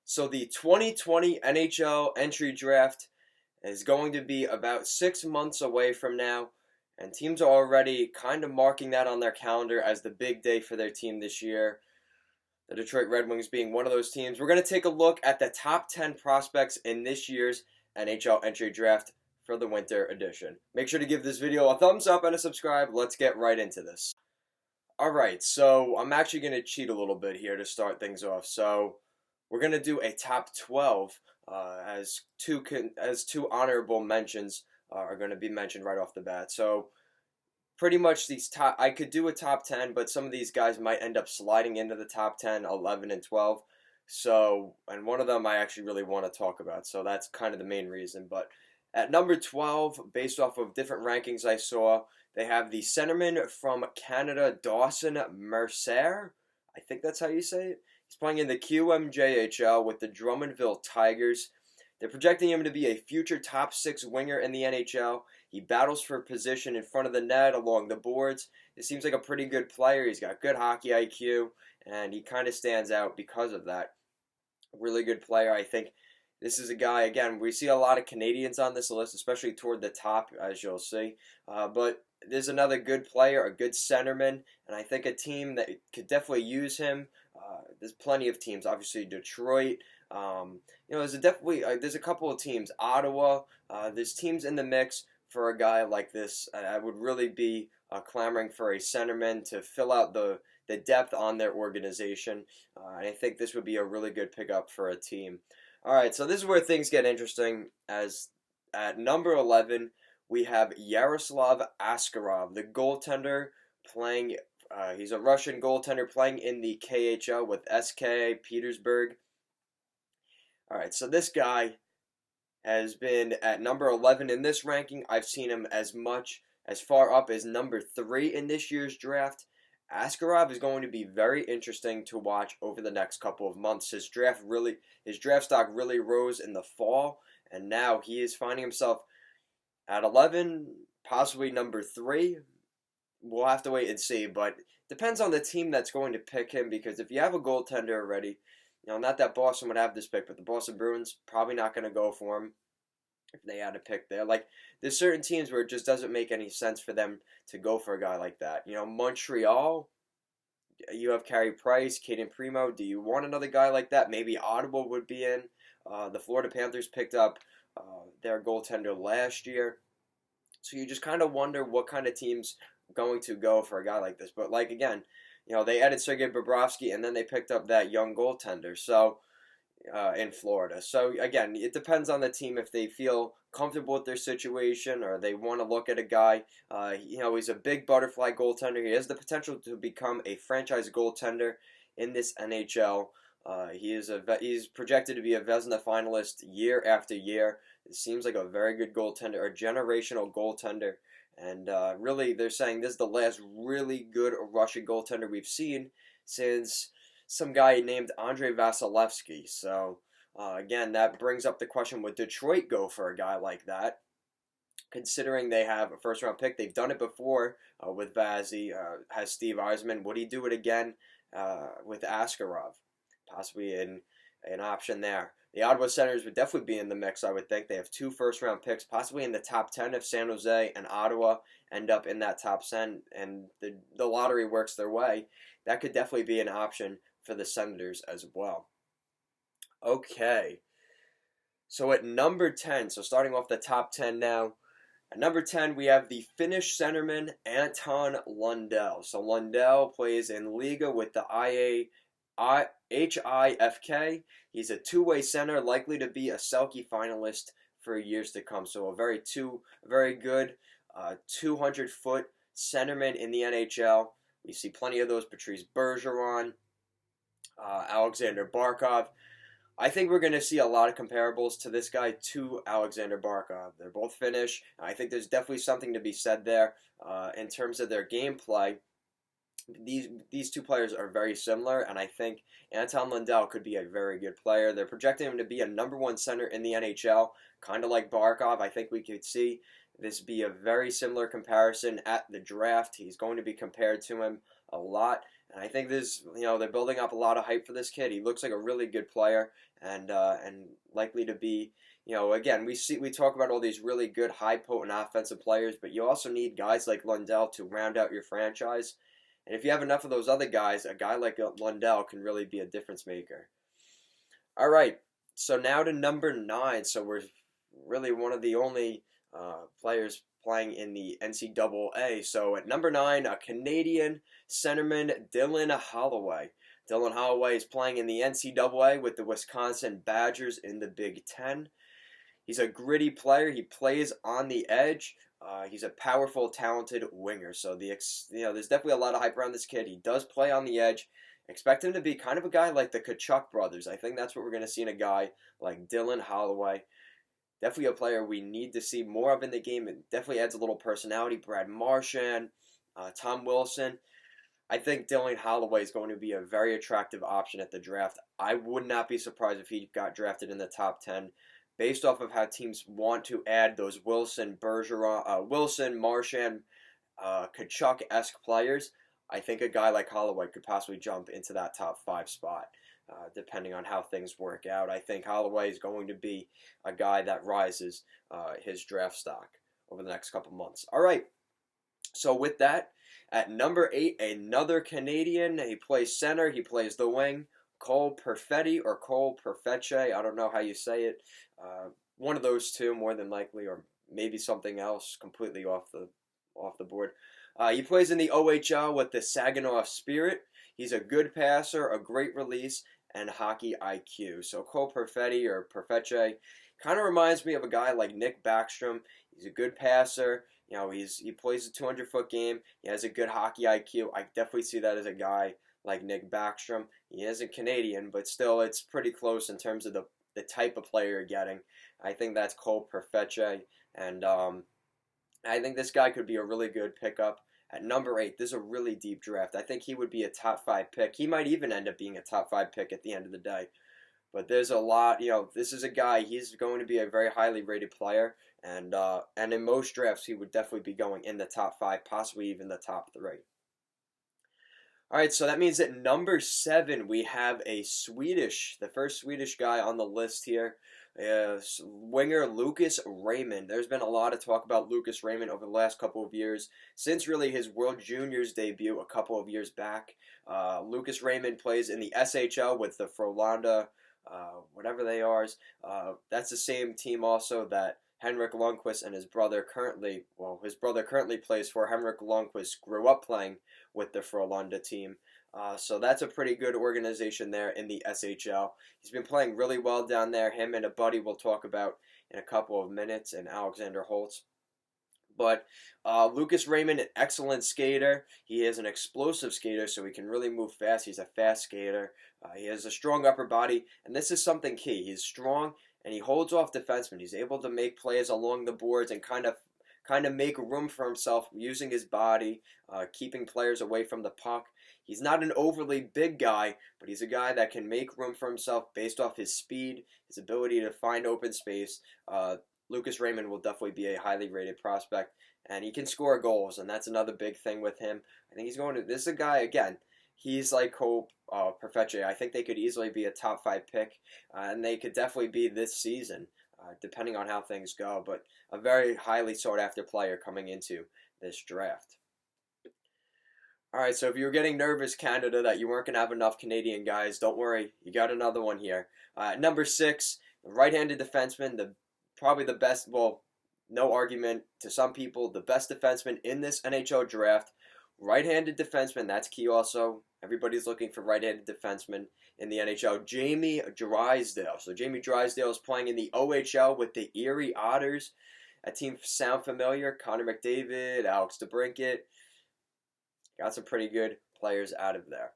So the 2020 NHL entry draft is going to be about 6 months away from now, and teams are already kind of marking that on their calendar as the big day for their team this year. The Detroit Red Wings being one of those teams. We're going to take a look at the top 10 prospects in this year's NHL entry draft for the winter edition. Make sure to give this video a thumbs up and a subscribe. Let's get right into this. Alright, so I'm actually going to cheat a little bit here to start things off. So we're going to do a top 12 as two honorable mentions are going to be mentioned right off the bat. So pretty much these top, I could do a top 10, but some of these guys might end up sliding into the top 10, 11, and 12. So, and one of them I actually really want to talk about. So that's kind of the main reason. But at number 12, based off of different rankings I saw, they have the centerman from Canada, Dawson Mercer. I think that's how you say it. He's playing in the QMJHL with the Drummondville Tigers. They're projecting him to be a future top 6 winger in the NHL. He battles for position in front of the net, along the boards. It seems like a pretty good player. He's got good hockey IQ, and he kind of stands out because of that. Really good player. I think this is a guy, again, we see a lot of Canadians on this list, especially toward the top, as you'll see. But there's another good player, a good centerman, and I think a team that could definitely use him. There's plenty of teams, obviously Detroit. There's a couple of teams, Ottawa. There's teams in the mix for a guy like this. I would really be clamoring for a centerman to fill out the depth on their organization. And I think this would be a really good pickup for a team. All right, so this is where things get interesting. As at number 11, we have Yaroslav Askarov, the goaltender playing. He's a Russian goaltender playing in the KHL with SK Petersburg. All right, so this guy has been at number 11 in this ranking. I've seen him as far up as number 3 in this year's draft. Askarov is going to be very interesting to watch over the next couple of months. His draft stock really rose in the fall, and now he is finding himself at 11, possibly number 3. We'll have to wait and see, but depends on the team that's going to pick him, because if you have a goaltender already, not that Boston would have this pick, but the Boston Bruins probably not going to go for him if they had a pick there. Like, there's certain teams where it just doesn't make any sense for them to go for a guy like that. Montreal, you have Carey Price, Caden Primo. Do you want another guy like that? Maybe Ottawa would be in. The Florida Panthers picked up their goaltender last year. So you just kind of wonder what kind of team's going to go for a guy like this. But, again, they added Sergei Bobrovsky, and then they picked up that young goaltender in Florida. So, again, it depends on the team if they feel comfortable with their situation or they want to look at a guy. He's a big butterfly goaltender. He has the potential to become a franchise goaltender in this NHL. He's projected to be a Vezina finalist year after year. It seems like a very good goaltender, a generational goaltender. And really, they're saying this is the last really good Russian goaltender we've seen since some guy named Andrei Vasilevsky. So, again, that brings up the question, would Detroit go for a guy like that? Considering they have a first-round pick, they've done it before with Vazzy, has Steve Eisman. Would he do it again with Askarov? Possibly an option there. The Ottawa Senators would definitely be in the mix, I would think. They have 2 first-round picks, possibly in the top 10 if San Jose and Ottawa end up in that top 10 and the lottery works their way. That could definitely be an option for the Senators as well. Okay. So at number 10, so starting off the top 10 now, at number 10, we have the Finnish centerman Anton Lundell. So Lundell plays in Liga with the HIFK. He's a two-way center, likely to be a Selke finalist for years to come. So a very good 200-foot centerman in the NHL. We see plenty of those. Patrice Bergeron, Alexander Barkov. I think we're going to see a lot of comparables to this guy to Alexander Barkov. They're both Finnish. I think there's definitely something to be said there in terms of their gameplay. These two players are very similar, and I think Anton Lundell could be a very good player. They're projecting him to be a number 1 center in the NHL, kind of like Barkov. I think we could see this be a very similar comparison at the draft. He's going to be compared to him a lot, And I think they're building up a lot of hype for this kid. He looks like a really good player, and likely to be, again, we talk about all these really good, high potent offensive players, but you also need guys like Lundell to round out your franchise. And if you have enough of those other guys, a guy like Lundell can really be a difference maker. All right, so now to number 9. So we're really one of the only players playing in the NCAA. So at number 9, a Canadian centerman, Dylan Holloway. Dylan Holloway is playing in the NCAA with the Wisconsin Badgers in the Big Ten. He's a gritty player. He plays on the edge. He's a powerful, talented winger. So there's definitely a lot of hype around this kid. He does play on the edge. Expect him to be kind of a guy like the Kachuk brothers. I think that's what we're going to see in a guy like Dylan Holloway. Definitely a player we need to see more of in the game. It definitely adds a little personality. Brad Marchand, Tom Wilson. I think Dylan Holloway is going to be a very attractive option at the draft. I would not be surprised if he got drafted in the top 10 based off of how teams want to add those Wilson, Marchand, Kachuk-esque players. I think a guy like Holloway could possibly jump into that top 5 spot, depending on how things work out. I think Holloway is going to be a guy that rises his draft stock over the next couple months. All right, so with that, at number 8, another Canadian. He plays center. He plays the wing. Cole Perfetti or Cole Perfecce. I don't know how you say it. One of those two, more than likely, or maybe something else completely off the board. He plays in the OHL with the Saginaw Spirit. He's a good passer, a great release, and hockey IQ. So Cole Perfetti or Perfecce kind of reminds me of a guy like Nick Backstrom. He's a good passer. He plays a 200-foot game. He has a good hockey IQ. I definitely see that as a guy like Nick Backstrom. He isn't Canadian, but still it's pretty close in terms of the type of player you're getting. I think that's Cole Perfecce, and I think this guy could be a really good pickup. At number 8, this is a really deep draft. I think he would be a top 5 pick. He might even end up being a top 5 pick at the end of the day. But there's a lot, this is a guy, he's going to be a very highly rated player. And in most drafts, he would definitely be going in the top 5, possibly even the top 3. All right, so that means at number 7, we have the first Swedish guy on the list here. Winger Lucas Raymond. There's been a lot of talk about Lucas Raymond over the last couple of years, since really his World Juniors debut a couple of years back. Lucas Raymond plays in the SHL with the Frölunda, whatever they are. That's the same team also that Henrik Lundqvist and his brother currently plays for. Henrik Lundqvist grew up playing with the Frölunda team. So that's a pretty good organization there in the SHL. He's been playing really well down there. Him and a buddy we'll talk about in a couple of minutes, and Alexander Holtz. But Lucas Raymond, an excellent skater. He is an explosive skater, so he can really move fast. He's a fast skater. He has a strong upper body, and this is something key. He's strong, and he holds off defensemen. He's able to make plays along the boards and kind of make room for himself using his body, keeping players away from the puck. He's not an overly big guy, but he's a guy that can make room for himself based off his speed, his ability to find open space. Lucas Raymond will definitely be a highly rated prospect, and he can score goals, and that's another big thing with him. I think this is a guy, again, he's like Cole Perfecce. I think they could easily be a top 5 pick, and they could definitely be this season, depending on how things go, but a very highly sought after player coming into this draft. All right, so if you were getting nervous, Canada, that you weren't going to have enough Canadian guys, don't worry. You got another one here. Number 6, the right-handed defenseman, probably the best, well, no argument to some people, the best defenseman in this NHL draft. Right-handed defenseman, that's key also. Everybody's looking for right-handed defensemen in the NHL. Jamie Drysdale. So Jamie Drysdale is playing in the OHL with the Erie Otters. That team sound familiar? Connor McDavid, Alex DeBrincat. Got some pretty good players out of there.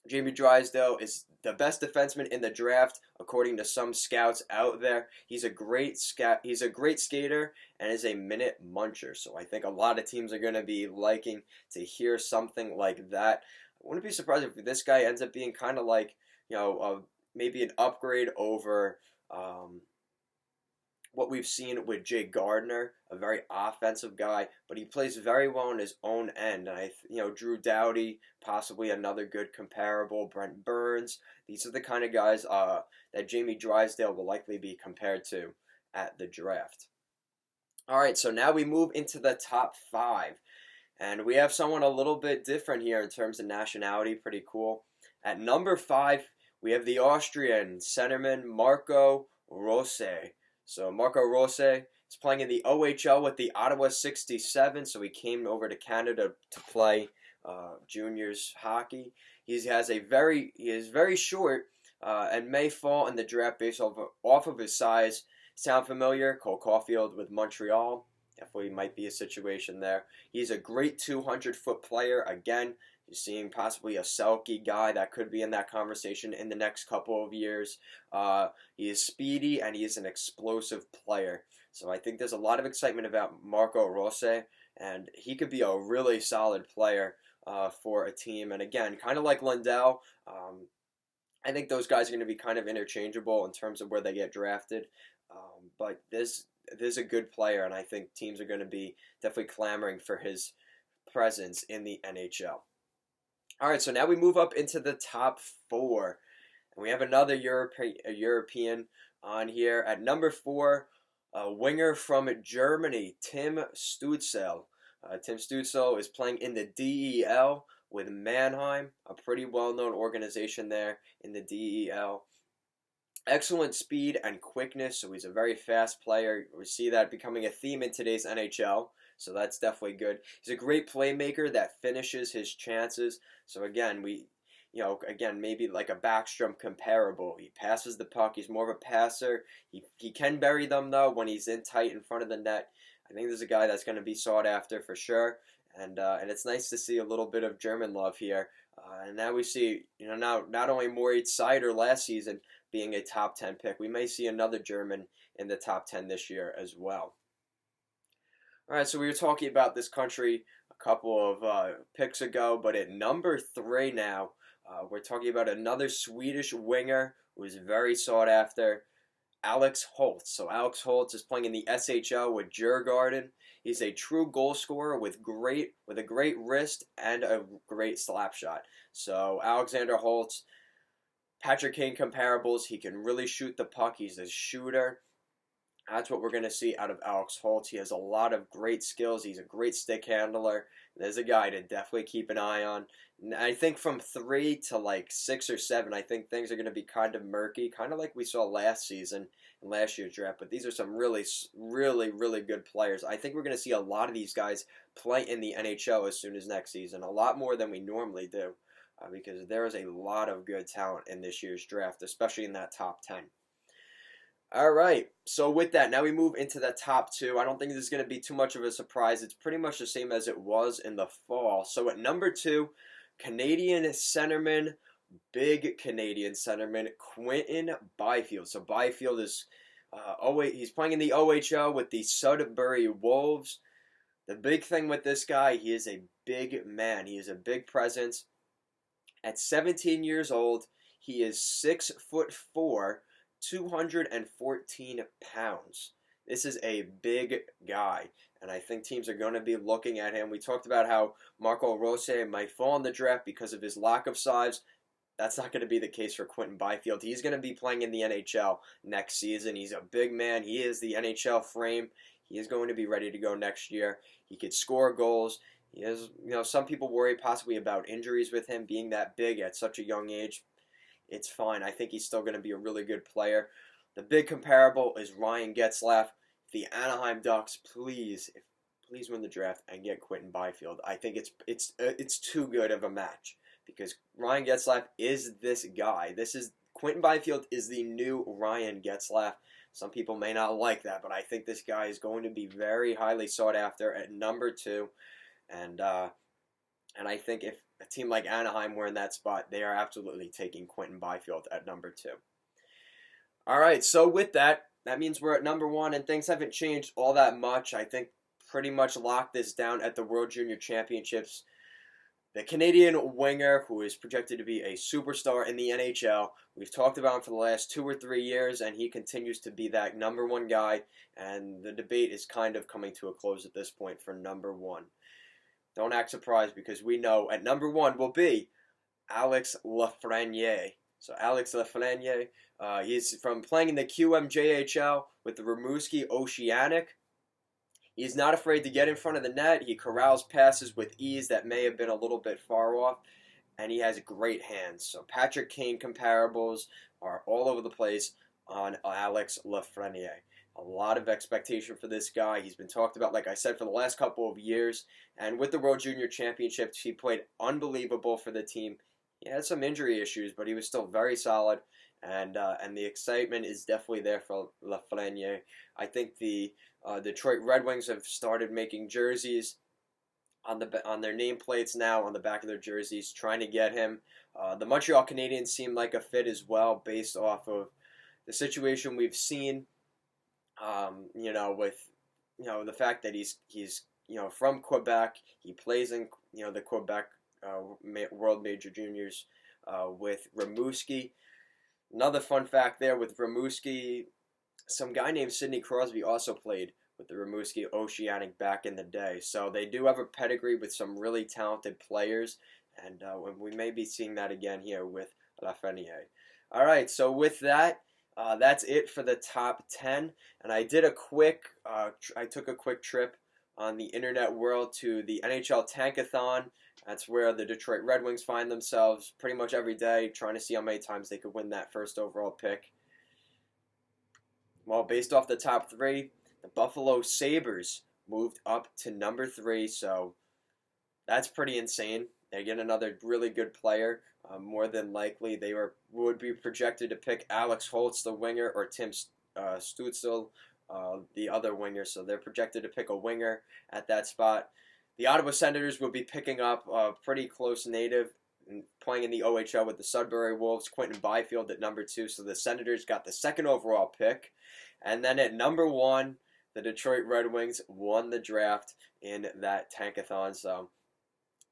Jamie Drysdale is the best defenseman in the draft, according to some scouts out there. He's a great skater and is a minute muncher. So I think a lot of teams are going to be liking to hear something like that. I wouldn't be surprised if this guy ends up being kind of like, maybe an upgrade over what we've seen with Jay Gardner, a very offensive guy, but he plays very well in his own end. And Drew Doughty, possibly another good comparable. Brent Burns. These are the kind of guys that Jamie Drysdale will likely be compared to at the draft. All right, so now we move into the top 5. And we have someone a little bit different here in terms of nationality. Pretty cool. At number 5, we have the Austrian centerman Marco Rose. So Marco Rose is playing in the OHL with the Ottawa 67. So he came over to Canada to play juniors hockey. He is very short and may fall in the draft based off of his size. Sound familiar? Cole Caulfield with Montreal. Definitely might be a situation there. He's a great 200-foot player. Again, you're seeing possibly a Selke guy that could be in that conversation in the next couple of years. He is speedy and he is an explosive player. So I think there's a lot of excitement about Marco Rose, and he could be a really solid player for a team. And again, kind of like Lundell, I think those guys are going to be kind of interchangeable in terms of where they get drafted. But there's a good player, and I think teams are going to be definitely clamoring for his presence in the NHL. All right, so now we move up into the top 4, and we have another European on here. At number 4, a winger from Germany, Tim Stützle. Tim Stützle is playing in the DEL with Mannheim, a pretty well-known organization there in the DEL. Excellent speed and quickness, so he's a very fast player. We see that becoming a theme in today's NHL, so that's definitely good. He's a great playmaker that finishes his chances. So again, maybe like a Backstrom comparable. He passes the puck. He's more of a passer. He can bury them, though, when he's in tight in front of the net. I think there's a guy that's going to be sought after for sure. And it's nice to see a little bit of German love here. And now we see, now not only Moritz Seider last season being a top 10 pick, we may see another German in the top 10 this year as well. All right, so we were talking about this country a couple of picks ago, but at number 3 now, we're talking about another Swedish winger who is very sought after, Alex Holtz. So Alex Holtz is playing in the SHL with Djurgården. He's a true goal scorer with a great wrist and a great slap shot. So Alexander Holtz, Patrick Kane comparables. He can really shoot the puck. He's a shooter. That's what we're going to see out of Alex Holtz. He has a lot of great skills. He's a great stick handler. There's a guy to definitely keep an eye on. And I think from 3 to like 6 or 7, I think things are going to be kind of murky, kind of like we saw last season in last year's draft. But these are some really, really, really good players. I think we're going to see a lot of these guys play in the NHL as soon as next season, a lot more than we normally do, because there is a lot of good talent in this year's draft, especially in that top 10. All right, so with that, now we move into the top 2. I don't think this is going to be too much of a surprise. It's pretty much the same as it was in the fall. So at number 2, Canadian centerman, big Canadian centerman, Quinton Byfield. So Byfield is he's playing in the OHL with the Sudbury Wolves. The big thing with this guy, he is a big man. He is a big presence. At 17 years old, he is 6'4", 214 pounds. This is a big guy, and I think teams are going to be looking at him. We talked about how Marco Rose might fall in the draft because of his lack of size. That's not going to be the case for Quinton Byfield. He's going to be playing in the NHL next season. He's a big man. He is the NHL frame. He is going to be ready to go next year. He could score goals. He is, some people worry possibly about injuries with him being that big at such a young age. It's fine. I think he's still going to be a really good player. The big comparable is Ryan Getzlaf. The Anaheim Ducks, please win the draft and get Quinton Byfield. I think it's too good of a match because Ryan Getzlaf is this guy. Quinton Byfield is the new Ryan Getzlaf. Some people may not like that, but I think this guy is going to be very highly sought after at number 2, and I think if a team like Anaheim were in that spot, they are absolutely taking Quinton Byfield at number 2. All right, so with that means we're at number 1, and things haven't changed all that much. I think pretty much locked this down at the World Junior Championships. the Canadian winger who is projected to be a superstar in the NHL. We've talked about him for the last 2 or 3 years, and he continues to be that number one guy, and the debate is kind of coming to a close at this point for number one. Don't act surprised, because we know at number one will be Alex Lafreniere. So Alex Lafreniere, he's from playing in the QMJHL with the Rimouski Oceanic. He's not afraid to get in front of the net. He corrals passes with ease that may have been a little bit far off, and he has great hands. So Patrick Kane comparables are all over the place on Alex Lafreniere. A lot of expectation for this guy. He's been talked about, like I said, for the last couple of years. And with the World Junior Championships, he played unbelievable for the team. He had some injury issues, but he was still very solid. And the excitement is definitely there for Lafreniere. I think the Detroit Red Wings have started making jerseys on their nameplates now, on the back of their jerseys, trying to get him. The Montreal Canadiens seem like a fit as well, based off of the situation we've seen. With the fact that he's from Quebec, he plays in the Quebec World Major Juniors with Rimouski. Another fun fact there with Rimouski, some guy named Sidney Crosby also played with the Rimouski Oceanic back in the day. So they do have a pedigree with some really talented players, and we may be seeing that again here with Lafreniere. All right, so with that, that's it for the top 10. And I did I took a quick trip on the internet world to the NHL Tankathon. That's where the Detroit Red Wings find themselves pretty much every day, trying to see how many times they could win that first overall pick. Well, based off the top 3, the Buffalo Sabres moved up to number 3, so that's pretty insane. They get another really good player. More than likely, they would be projected to pick Alex Holtz, the winger, or Tim Stützle, the other winger. So they're projected to pick a winger at that spot. The Ottawa Senators will be picking up a pretty close native playing in the OHL with the Sudbury Wolves, Quentin Byfield at number 2. So the Senators got the second overall pick. And then at number 1, the Detroit Red Wings won the draft in that Tankathon. So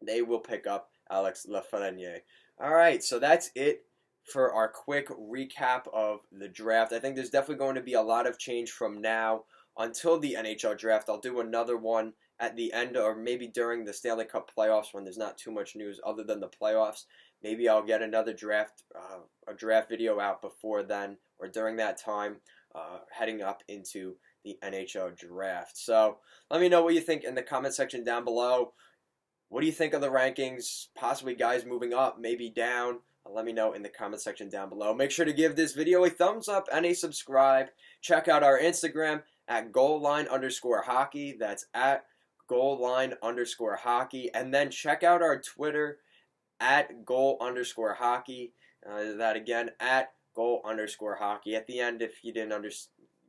they will pick up Alex Lafreniere. All right, so that's it for our quick recap of the draft. I think there's definitely going to be a lot of change from now until the NHL draft. I'll do another one at the end, or maybe during the Stanley Cup playoffs when there's not too much news other than the playoffs. Maybe I'll get another draft video out before then, or during that time, heading up into the NHL draft. So let me know what you think in the comment section down below. What do you think of the rankings? Possibly guys moving up, maybe down. Let me know in the comment section down below. Make sure to give this video a thumbs up and a subscribe. Check out our Instagram at goalline_hockey. That's at goalline_hockey. And then check out our Twitter at goal_hockey. That again, at goal_hockey. At the end, if you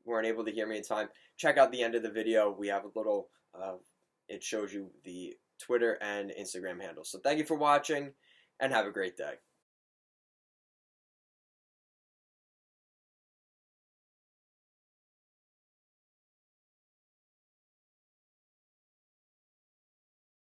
weren't able to hear me in time, check out the end of the video. We have a little, it shows you the Twitter and Instagram handles. So thank you for watching, and have a great day.